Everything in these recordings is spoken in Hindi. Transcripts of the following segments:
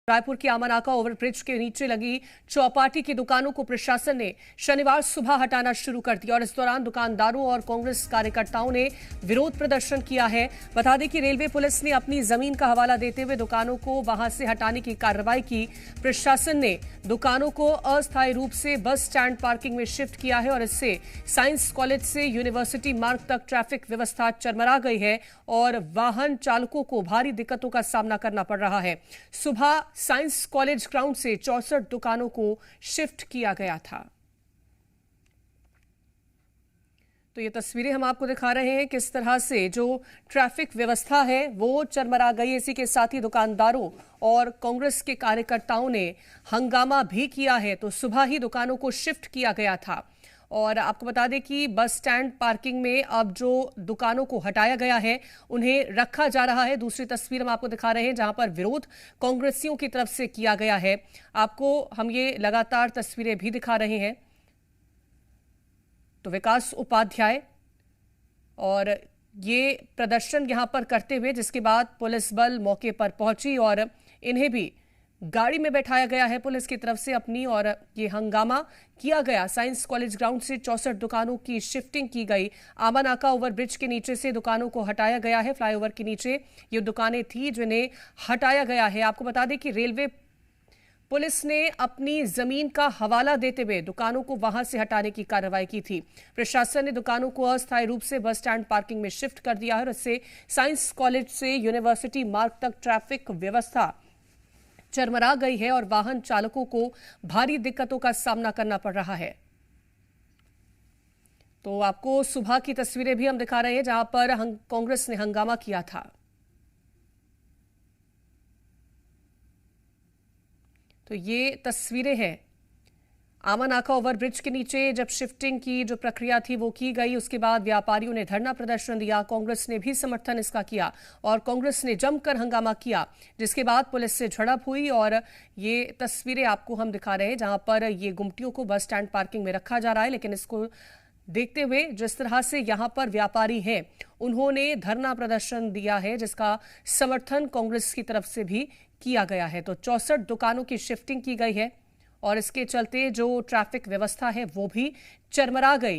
रायपुर की आमानाका ओवरब्रिज के नीचे लगी चौपाटी की दुकानों को प्रशासन ने शनिवार सुबह हटाना शुरू कर दिया और इस दौरान दुकानदारों और कांग्रेस कार्यकर्ताओं ने विरोध प्रदर्शन किया है। बता दें कि रेलवे पुलिस ने अपनी जमीन का हवाला देते हुए दुकानों को वहां से हटाने की कार्रवाई की। प्रशासन ने दुकानों को अस्थायी रूप से बस स्टैंड पार्किंग में शिफ्ट किया है और इससे साइंस कॉलेज से यूनिवर्सिटी मार्ग तक ट्रैफिक व्यवस्था चरमरा गई है और वाहन चालकों को भारी दिक्कतों का सामना करना पड़ रहा है। सुबह साइंस कॉलेज ग्राउंड से 64 दुकानों को शिफ्ट किया गया था। तो ये तस्वीरें हम आपको दिखा रहे हैं किस तरह से जो ट्रैफिक व्यवस्था है वो चरमरा गई। इसी के साथ ही दुकानदारों और कांग्रेस के कार्यकर्ताओं ने हंगामा भी किया है। तो सुबह ही दुकानों को शिफ्ट किया गया था और आपको बता दें कि बस स्टैंड पार्किंग में अब जो दुकानों को हटाया गया है उन्हें रखा जा रहा है। दूसरी तस्वीर हम आपको दिखा रहे हैं जहां पर विरोध कांग्रेसियों की तरफ से किया गया है। आपको हम ये लगातार तस्वीरें भी दिखा रहे हैं। तो विकास उपाध्याय और ये प्रदर्शन यहां पर करते हुए जिसके बाद पुलिस बल मौके पर पहुंची और इन्हें भी गाड़ी में बैठाया गया है पुलिस की तरफ से अपनी, और ये हंगामा किया गया। साइंस कॉलेज ग्राउंड से 64 दुकानों की शिफ्टिंग की गई। आमानाका ओवरब्रिज के नीचे से दुकानों को हटाया गया है। फ्लाईओवर के नीचे ये दुकानें थी जिन्हें हटाया गया है। आपको बता दें कि रेलवे पुलिस ने अपनी जमीन का हवाला देते हुए दुकानों को वहां से हटाने की कार्रवाई की थी। प्रशासन ने दुकानों को अस्थायी रूप से बस स्टैंड पार्किंग में शिफ्ट कर दिया है और इससे साइंस कॉलेज से यूनिवर्सिटी मार्ग तक ट्रैफिक व्यवस्था चरमरा गई है और वाहन चालकों को भारी दिक्कतों का सामना करना पड़ रहा है। तो आपको सुबह की तस्वीरें भी हम दिखा रहे हैं जहां पर कांग्रेस ने हंगामा किया था। तो ये तस्वीरें हैं आमानाका ओवरब्रिज के नीचे जब शिफ्टिंग की जो प्रक्रिया थी वो की गई। उसके बाद व्यापारियों ने धरना प्रदर्शन दिया। कांग्रेस ने भी समर्थन इसका किया और कांग्रेस ने जमकर हंगामा किया, जिसके बाद पुलिस से झड़प हुई। और ये तस्वीरें आपको हम दिखा रहे हैं जहां पर ये गुमटियों को बस स्टैंड पार्किंग में रखा जा रहा है। लेकिन इसको देखते हुए जिस तरह से यहां पर व्यापारी हैं उन्होंने धरना प्रदर्शन दिया है जिसका समर्थन कांग्रेस की तरफ से भी किया गया है। तो 64 दुकानों की शिफ्टिंग की गई है और इसके चलते जो ट्रैफिक व्यवस्था है वो भी चरमरा गई।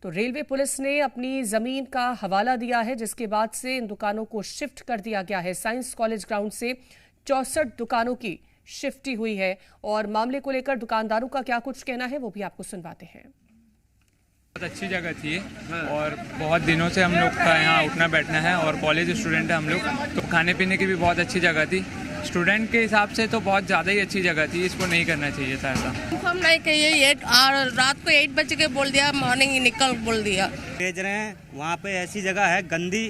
तो रेलवे पुलिस ने अपनी जमीन का हवाला दिया है जिसके बाद से इन दुकानों को शिफ्ट कर दिया गया है। साइंस कॉलेज ग्राउंड से 64 दुकानों की शिफ्टिंग हुई है और मामले को लेकर दुकानदारों का क्या कुछ कहना है वो भी आपको सुनवाते हैं। बहुत अच्छी जगह थी और बहुत दिनों से हम लोग का यहाँ उठना बैठना है और कॉलेज स्टूडेंट है हम लोग, तो खाने पीने की भी बहुत अच्छी जगह थी। स्टूडेंट के हिसाब से तो बहुत ज़्यादा ही अच्छी जगह थी, इसको नहीं करना चाहिए था ऐसा। हम नहीं कहिए रात को 8 बजे के बोल दिया, मॉर्निंग निकल बोल दिया। भेज रहे हैं वहाँ पे ऐसी जगह है गंदी,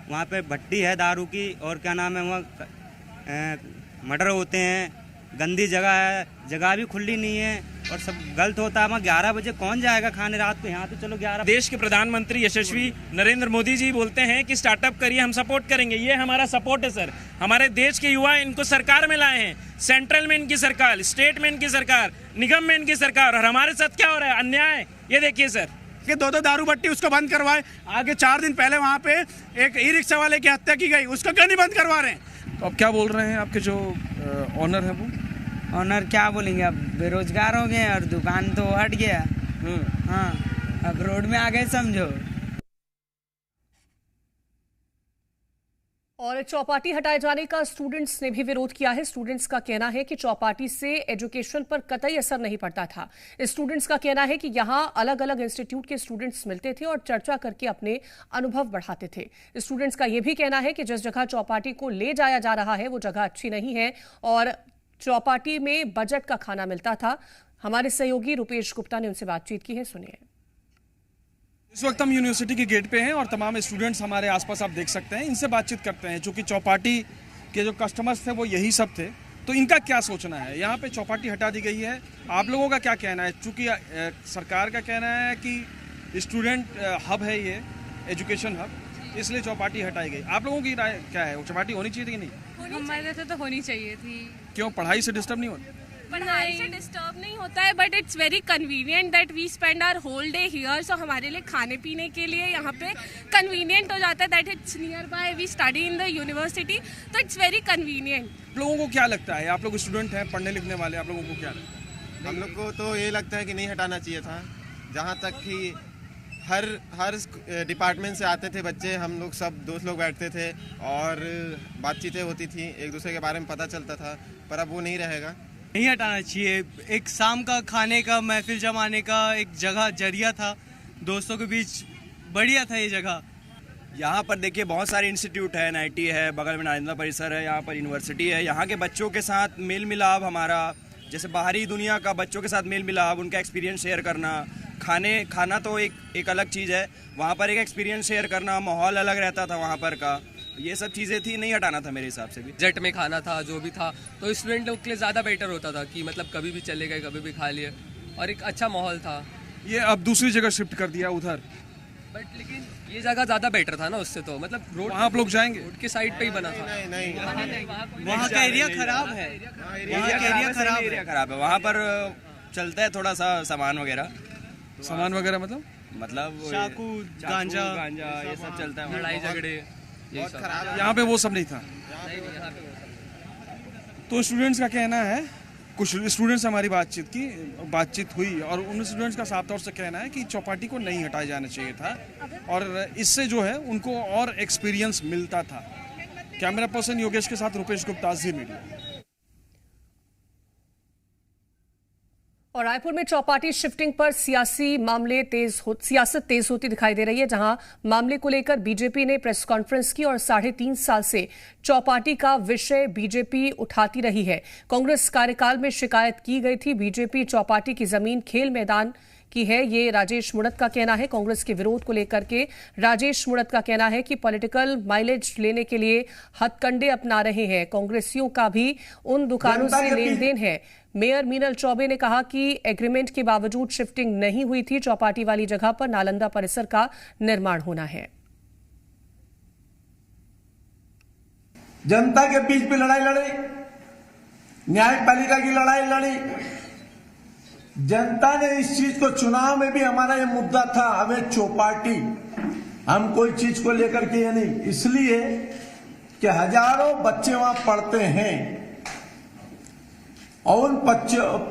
वहाँ पे भट्टी है दारू की और क्या नाम है वहाँ मर्डर होते हैं, गंदी जगह है, जगह भी खुली नहीं है और सब गलत होता है। वहाँ 11 बजे कौन जाएगा खाने रात को, यहाँ तो चलो 11। देश के प्रधानमंत्री यशस्वी नरेंद्र मोदी जी बोलते हैं कि स्टार्टअप करिए, हम सपोर्ट करेंगे। ये हमारा सपोर्ट है सर। हमारे देश के युवा इनको सरकार में लाए हैं, सेंट्रल में इनकी सरकार, स्टेट में इनकी सरकार, निगम में इनकी सरकार, और हमारे साथ क्या हो रहा है, अन्याय। ये देखिए सर कि 2 दारू भट्टी उसको बंद करवाए। आगे 4 दिन पहले वहाँ पे एक ई रिक्शा वाले की हत्या की गई, उसको क्यों नहीं बंद करवा रहे हैं? तो अब क्या बोल रहे हैं आपके जो ऑनर है वो? ऑनर क्या बोलेंगे, अब बेरोजगार हो गए और दुकान तो हट गया। हाँ, अब रोड में आ गए समझो। और चौपाटी हटाए जाने का स्टूडेंट्स ने भी विरोध किया है। स्टूडेंट्स का कहना है कि चौपाटी से एजुकेशन पर कतई असर नहीं पड़ता था। स्टूडेंट्स का कहना है कि यहां अलग अलग इंस्टीट्यूट के स्टूडेंट्स मिलते थे और चर्चा करके अपने अनुभव बढ़ाते थे। स्टूडेंट्स का यह भी कहना है कि जिस जगह चौपाटी को ले जाया जा रहा है वो जगह अच्छी नहीं है और चौपाटी में बजट का खाना मिलता था। हमारे सहयोगी रुपेश गुप्ता ने उनसे बातचीत की है, सुनिए। इस वक्त हम यूनिवर्सिटी के गेट पे हैं और तमाम स्टूडेंट्स हमारे आसपास आप देख सकते हैं, इनसे बातचीत करते हैं। चूंकि चौपाटी के जो कस्टमर्स थे वो यही सब थे, तो इनका क्या सोचना है। यहाँ पे चौपाटी हटा दी गई है, आप लोगों का क्या कहना है? चूंकि सरकार का कहना है कि स्टूडेंट हब है ये, एजुकेशन हब, इसलिए चौपाटी हटाई गई। आप लोगों की राय क्या है, चौपाटी होनी चाहिए थी कि नहीं? हमारे से तो होनी चाहिए थी। क्यों, पढ़ाई से डिस्टर्ब नहीं होती? पढ़ाई से डिस्टर्ब नहीं होता है, but it's very convenient that we spend our whole day here. So हमारे लिए खाने पीने के लिए यहाँ पे कन्वीनियंट हो जाता है, that it's nearby, we study in the university, तो इट्स वेरी कन्वीनियंट। आप लोगों को क्या लगता है, आप लोग स्टूडेंट हैं, पढ़ने लिखने वाले, आप लोगों को क्या लगता है? हम लोग को तो ये लगता है कि नहीं हटाना चाहिए था। जहाँ तक कि हर डिपार्टमेंट से आते थे बच्चे, हम लोग सब दोस्त लोग बैठते थे और बातचीतें होती थी, एक दूसरे के बारे में पता चलता था, पर अब वो नहीं रहेगा। नहीं हटाना चाहिए। एक शाम का खाने का, महफिल जमाने का एक जगह, जरिया था दोस्तों के बीच, बढ़िया था ये जगह। यहाँ पर देखिए बहुत सारे इंस्टीट्यूट है, NIT है, बगल में नालंदा परिसर है, यहाँ पर यूनिवर्सिटी है। यहाँ के बच्चों के साथ मेल मिलाप, हमारा जैसे बाहरी दुनिया का बच्चों के साथ मेल मिलाप, उनका एक्सपीरियंस शेयर करना, खाना तो एक अलग चीज़ है, वहाँ पर एक एक्सपीरियंस शेयर करना, माहौल अलग रहता था वहाँ पर का, ये सब चीज़ें थी, नहीं हटाना था मेरे हिसाब से भी। जेट में खाना था, जो भी था, तो स्टूडेंट लोग के लिए ज़्यादा बेटर होता था कि मतलब कभी भी चले गए, कभी भी खा लिए, और एक अच्छा माहौल था। ये अब दूसरी जगह शिफ्ट कर दिया उधर, बट लेकिन ये जगह ज़्यादा बेटर था ना उससे, तो मतलब रोड वहाँ आप लोग जाएंगे, रोड के साइड पे ही बना था। नहीं वहाँ का एरिया खराब है, एरिया खराब है, वहाँ पर चलता है थोड़ा सा सामान वगैरह मतलब चाकू, गांजा ये सब चलता है, लड़ाई झगड़े, यहाँ पे वो सब नहीं था। तो स्टूडेंट्स का कहना है, कुछ स्टूडेंट्स से हमारी बातचीत हुई और उन स्टूडेंट्स का साफ तौर से कहना है कि चौपाटी को नहीं हटाया जाना चाहिए था और इससे जो है उनको और एक्सपीरियंस मिलता था। कैमरा पर्सन योगेश के साथ रुपेश गुप्ता, जी मीडिया। और रायपुर में चौपाटी शिफ्टिंग पर सियासत तेज होती दिखाई दे रही है, जहां मामले को लेकर बीजेपी ने प्रेस कॉन्फ्रेंस की और 3.5 साल से चौपाटी का विषय बीजेपी उठाती रही है। कांग्रेस कार्यकाल में शिकायत की गई थी, बीजेपी चौपाटी की जमीन खेल मैदान की है, ये राजेश मुणत का कहना है। कांग्रेस के विरोध को लेकर के राजेश मुणत का कहना है कि पॉलिटिकल माइलेज लेने के लिए हथकंडे अपना रहे हैं। कांग्रेसियों का भी उन दुकानों से लेन देन है। मेयर मीनल चौबे ने कहा कि एग्रीमेंट के बावजूद शिफ्टिंग नहीं हुई थी, चौपाटी वाली जगह पर नालंदा परिसर का निर्माण होना है। जनता के बीच भी लड़ाई लड़ी, न्यायपालिका की लड़ाई लड़ी, जनता ने इस चीज को, चुनाव में भी हमारा ये मुद्दा था, हमें चौपाटी, हम कोई चीज को लेकर के ये नहीं, इसलिए कि हजारों बच्चे वहां पढ़ते हैं और उन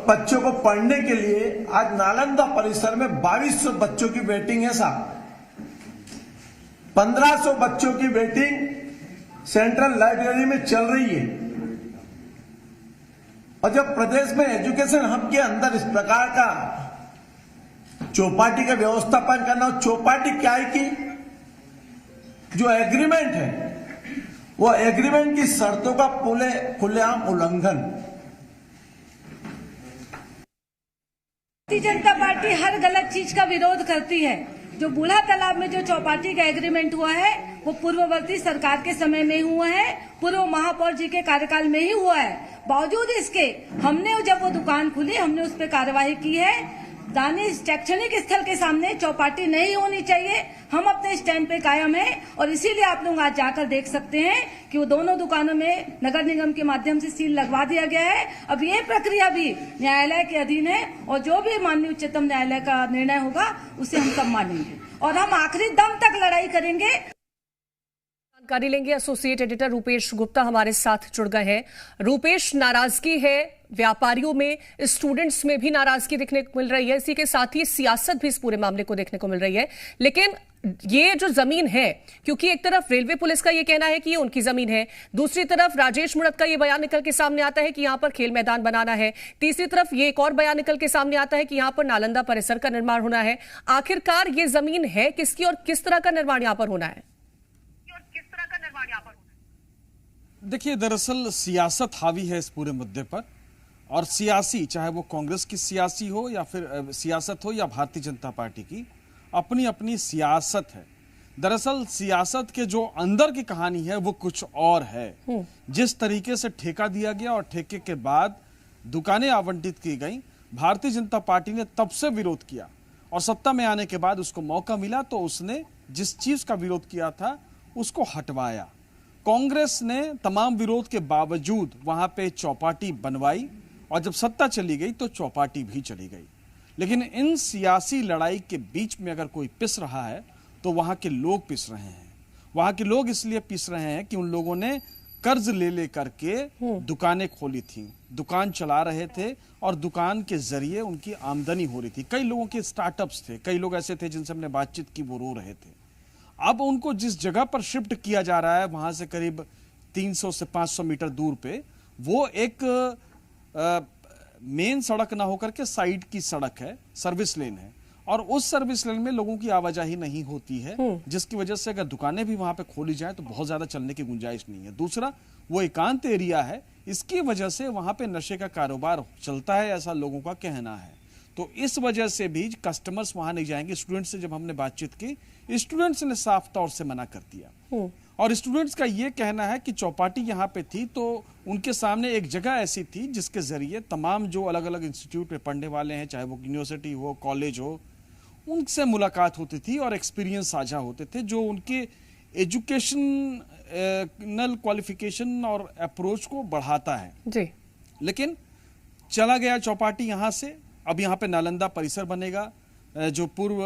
बच्चों को पढ़ने के लिए आज नालंदा परिसर में 2200 बच्चों की वेटिंग है साहब। 1500 बच्चों की वेटिंग सेंट्रल लाइब्रेरी में चल रही है। और जब प्रदेश में एजुकेशन हब के अंदर इस प्रकार का चौपाटी का व्यवस्थापन करना, और चौपाटी क्या है कि जो एग्रीमेंट है वो एग्रीमेंट की शर्तों का खुलेआम उल्लंघन। भारतीय जनता पार्टी हर गलत चीज का विरोध करती है। जो बूढ़ा तालाब में जो चौपाटी का एग्रीमेंट हुआ है वो पूर्ववर्ती सरकार के समय में हुआ है, पूर्व महापौर जी के कार्यकाल में ही हुआ है। बावजूद इसके हमने जब वो दुकान खुली, हमने उस पर कार्रवाई की है। दानिश शैक्षणिक स्थल के सामने चौपाटी नहीं होनी चाहिए, हम अपने स्टैंड पे कायम हैं और इसीलिए आप लोग आज जाकर देख सकते हैं कि वो दोनों दुकानों में नगर निगम के माध्यम से सील लगवा दिया गया है। अब ये प्रक्रिया भी न्यायालय के अधीन है और जो भी माननीय उच्चतम न्यायालय का निर्णय होगा उसे हम सब मानेंगे और हम आखिरी दम तक लड़ाई करेंगे। जानकारी लेंगे, एसोसिएट एडिटर रूपेश गुप्ता हमारे साथ जुड़ गए हैं। रूपेश, नाराजगी है व्यापारियों में, स्टूडेंट्स में भी नाराजगी देखने को मिल रही है, इसी के साथ ही सियासत भी इस पूरे मामले को देखने को मिल रही है। लेकिन ये जो जमीन है, क्योंकि एक तरफ रेलवे पुलिस का ये कहना है कि ये उनकी जमीन है, दूसरी तरफ राजेश मुणत का ये बयान निकल के सामने आता है कि यहां पर खेल मैदान बनाना है, तीसरी तरफ ये एक और बयान निकल के सामने आता है कि यहां पर नालंदा परिसर का निर्माण होना है। आखिरकार ये जमीन है किसकी और किस तरह का निर्माण यहां पर होना है? देखिए, दरअसल सियासत हावी है इस पूरे मुद्दे पर, और सियासी, चाहे वो कांग्रेस की सियासी हो या फिर सियासत हो या भारतीय जनता पार्टी की, अपनी अपनी सियासत है। दरअसल सियासत के जो अंदर की कहानी है वो कुछ और है। जिस तरीके से ठेका दिया गया और ठेके के बाद दुकानें आवंटित की गई, भारतीय जनता पार्टी ने तब से विरोध किया और सत्ता में आने के बाद उसको मौका मिला तो उसने जिस चीज का विरोध किया था उसको हटवाया। कांग्रेस ने तमाम विरोध के बावजूद वहां पे चौपाटी बनवाई और जब सत्ता चली गई तो चौपाटी भी चली गई। लेकिन इन सियासी लड़ाई के बीच में अगर कोई पिस रहा है तो वहां के लोग पिस रहे हैं। वहां के लोग इसलिए पिस रहे हैं कि उन लोगों ने कर्ज ले करके दुकानें खोली थी, दुकान चला रहे थे और दुकान के जरिए उनकी आमदनी हो रही थी। कई लोगों के स्टार्टअप्स थे, कई लोग ऐसे थे जिनसे हमने बातचीत की, वो रो रहे थे। अब उनको जिस जगह पर शिफ्ट किया जा रहा है वहां से करीब 300 से 500 मीटर दूर पे, वो एक मेन सड़क ना होकर के साइड की सड़क है, सर्विस लेन है, और उस सर्विस लेन में लोगों की आवाजाही नहीं होती है, जिसकी वजह से अगर दुकानें भी वहां पे खोली जाए तो बहुत ज्यादा चलने की गुंजाइश नहीं है। दूसरा, वो एकांत एरिया है, इसकी वजह से वहां पे नशे का कारोबार चलता है, ऐसा लोगों का कहना है। तो इस वजह से भी कस्टमर्स वहां नहीं जाएंगे। स्टूडेंट्स से जब हमने बातचीत की, स्टूडेंट्स ने साफ तौर से मना कर दिया। और स्टूडेंट्स का ये कहना है कि चौपाटी यहाँ पे थी तो उनके सामने एक जगह ऐसी थी जिसके जरिए तमाम जो अलग अलग इंस्टीट्यूट में पढ़ने वाले हैं, चाहे वो यूनिवर्सिटी हो, कॉलेज हो, उनसे मुलाकात होती थी और एक्सपीरियंस साझा होते थे, जो उनके एजुकेशनल क्वालिफिकेशन और अप्रोच को बढ़ाता है जी। लेकिन चला गया चौपाटी यहाँ से। अब यहाँ पे नालंदा परिसर बनेगा। जो पूर्व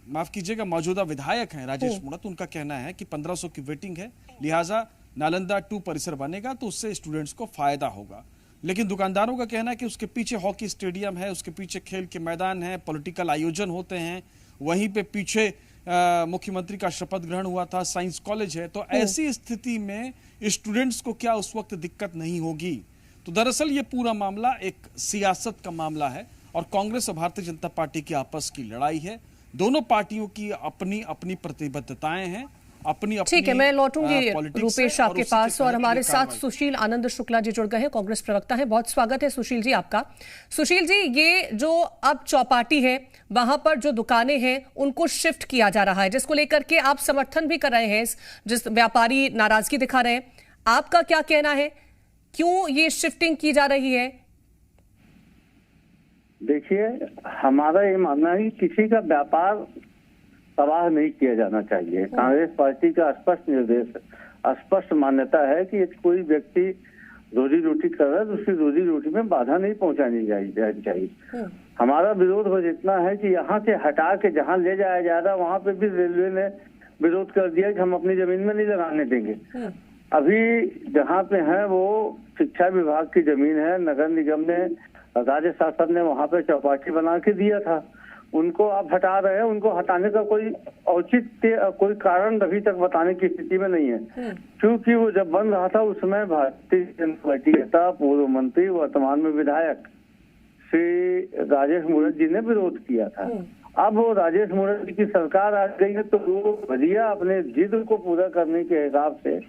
माफ कीजिएगा मौजूदा विधायक हैं राजेश मूणत, उनका कहना है कि 1500 की वेटिंग है, लिहाजा नालंदा 2 परिसर बनेगा तो उससे स्टूडेंट्स को फायदा होगा। लेकिन दुकानदारों का कहना है कि उसके पीछे हॉकी स्टेडियम है, उसके पीछे खेल के मैदान है, पॉलिटिकल आयोजन होते हैं, वहीं पे पीछे मुख्यमंत्री का शपथ ग्रहण हुआ था, साइंस कॉलेज है, तो ऐसी स्थिति में स्टूडेंट्स को क्या उस वक्त दिक्कत नहीं होगी? तो दरअसल ये पूरा मामला एक सियासत का मामला है और कांग्रेस और भारतीय जनता पार्टी की आपस की लड़ाई है। दोनों पार्टियों की अपनी अपनी प्रतिबद्धताएं हैं, अपनी अपनी। ठीक है, मैं लौटूंगी रूपेश आपके पास। और हमारे साथ सुशील आनंद शुक्ला जी जुड़ गए हैं, कांग्रेस प्रवक्ता हैं। बहुत स्वागत है सुशील जी आपका। सुशील जी, ये जो अब चौपाटी है वहां पर जो दुकानें हैं उनको शिफ्ट किया जा रहा है, जिसको लेकर के आप समर्थन भी कर रहे हैं, जिस व्यापारी नाराजगी दिखा रहे हैं, आपका क्या कहना है? क्यों ये शिफ्टिंग की जा रही है? देखिए, हमारा ये मानना है कि किसी का व्यापार तबाह नहीं किया जाना चाहिए। कांग्रेस पार्टी का स्पष्ट निर्देश, स्पष्ट मान्यता है कि कोई व्यक्ति रोजी रोटी कर रहा है तो उसकी रोजी रोटी में बाधा नहीं पहुंचानी चाहिए। हमारा विरोध बस इतना है कि यहाँ से हटा के जहाँ ले जाया जा रहा है वहाँ पे भी रेलवे ने विरोध कर दिया कि हम अपनी जमीन में नहीं लगाने देंगे। अभी जहाँ पे है वो शिक्षा विभाग की जमीन है, नगर निगम ने, राज्य शासन ने वहाँ पे चौपाटी बना के दिया था, उनको आप हटा रहे हैं। उनको हटाने का कोई औचित्य, कोई कारण अभी तक बताने की स्थिति में नहीं है, क्योंकि वो जब बन रहा था उसमें भारतीय जनता पार्टी नेता, पूर्व मंत्री, वर्तमान में विधायक श्री राजेश मूणत जी ने विरोध किया था। अब वो राजेश मूणत जी की सरकार आ गई है तो वो भजिया अपने जिद को पूरा करने के हिसाब से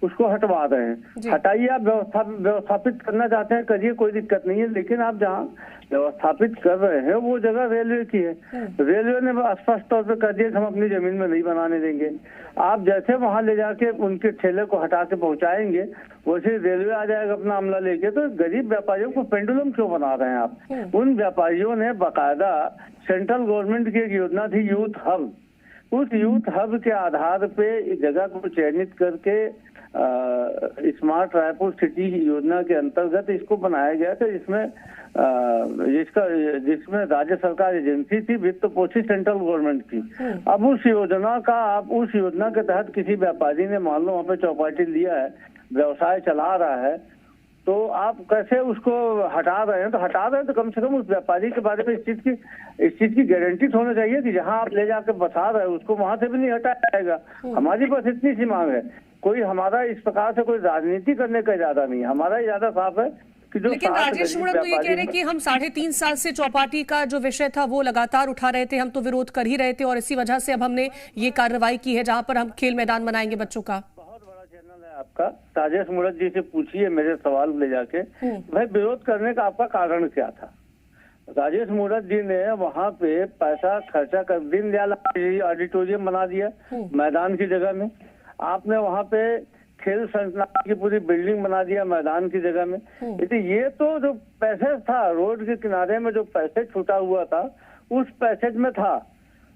उसको हटवा रहे हैं। हटाइए, आप व्यवस्थापित करना चाहते हैं करिए, कोई दिक्कत नहीं है, लेकिन आप जहाँ व्यवस्थापित कर रहे हैं वो जगह रेलवे की है। रेलवे ने स्पष्ट तौर पर कह दिया कि हम अपनी जमीन में नहीं बनाने देंगे। आप जैसे वहां ले जाके उनके ठेले को हटा के पहुंचाएंगे वैसे रेलवे आ जाएगा अपना अमला लेके। तो गरीब व्यापारियों को पेंडुलम क्यों बना रहे हैं आप? उन व्यापारियों ने बाकायदा सेंट्रल गवर्नमेंट की एक योजना थी यूथ हब, उस यूथ हब के आधार पे जगह को चयनित करके स्मार्ट रायपुर सिटी योजना के अंतर्गत इसको बनाया गया था, जिसमें राज्य सरकार एजेंसी थी, वित्त पोषित सेंट्रल गवर्नमेंट की। अब उस योजना के तहत किसी व्यापारी ने मान लो वहाँ पे चौपाटी लिया है, व्यवसाय चला रहा है, तो आप कैसे उसको हटा रहे हैं? तो हटा रहे हैं तो कम से कम उस व्यापारी के बारे में इस चीज की गारंटी होना चाहिए कि जहां आप ले जाकर बसा रहे हैं उसको वहां से भी नहीं हटाया जाएगा। हमारी बस इतनी सी मांग है। कोई हमारा इस प्रकार से कोई राजनीति करने का इरादा नहीं है, हमारा इरादा साफ है कि जो। लेकिन राजेश मूणत तो ये कह रहे हैं कि हम 3.5 साल से चौपाटी का जो विषय था वो लगातार उठा रहे थे, हम तो विरोध कर ही रहे थे और इसी वजह से अब हमने ये कार्रवाई की है जहां पर हम खेल मैदान बनाएंगे बच्चों का। आपका राजेश मूणत जी से पूछिए मेरे सवाल ले जाके, भाई विरोध करने का आपका कारण क्या था? राजेश मूणत जी ने वहाँ पे पैसा खर्चा कर दीनदयाल ऑडिटोरियम बना दिया मैदान की जगह में, आपने वहाँ पे खेल संस्थान की पूरी बिल्डिंग बना दिया मैदान की जगह में। ये तो जो पैसेज था रोड के किनारे में, जो पैसेज छूटा हुआ था उस पैसेज में था,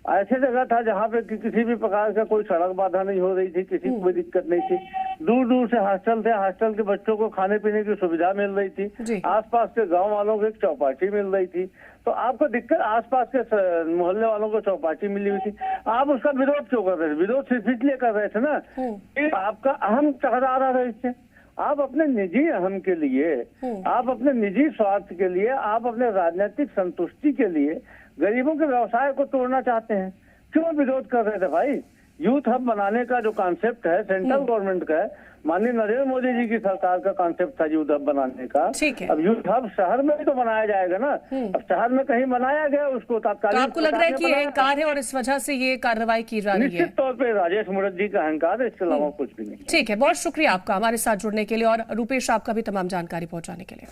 ऐसे जगह था जहाँ पे किसी भी प्रकार का कोई सड़क बाधा नहीं हो रही थी, किसी को कोई दिक्कत नहीं थी। दूर दूर से हॉस्टल थे, हॉस्टल के बच्चों को खाने पीने की सुविधा मिल रही थी, आसपास के गांव वालों को एक चौपाटी मिल रही थी। तो आपको दिक्कत आसपास के मोहल्ले वालों को चौपाटी मिली हुई थी, आप उसका विरोध क्यों कर रहे थे? विरोध सिर्फ इसलिए कर रहे थे ना कि आपका अहम टकरा रहा है इससे। आप अपने निजी अहम के लिए, आप अपने निजी स्वार्थ के लिए, आप अपने राजनीतिक संतुष्टि के लिए गरीबों के व्यवसाय को तोड़ना चाहते हैं। क्यों विरोध कर रहे थे भाई? यूथ हब बनाने का जो कॉन्सेप्ट है सेंट्रल गवर्नमेंट का है, माननीय नरेंद्र मोदी जी की सरकार का कॉन्सेप्ट था यूथ हब बनाने का। अब यूथ हब शहर में भी तो बनाया जाएगा ना। अब शहर में कहीं बनाया गया उसको तात्कालिक। तो आपको लग रहा है कि अहंकार है और इस वजह से ये कार्रवाई की जा रही है? निश्चित तौर पे राजेश मूरत जी का अहंकार है, इसके अलावा कुछ भी नहीं। ठीक है, बहुत शुक्रिया आपका हमारे साथ जुड़ने के लिए और रूपेश आपका भी तमाम जानकारी पहुंचाने के लिए।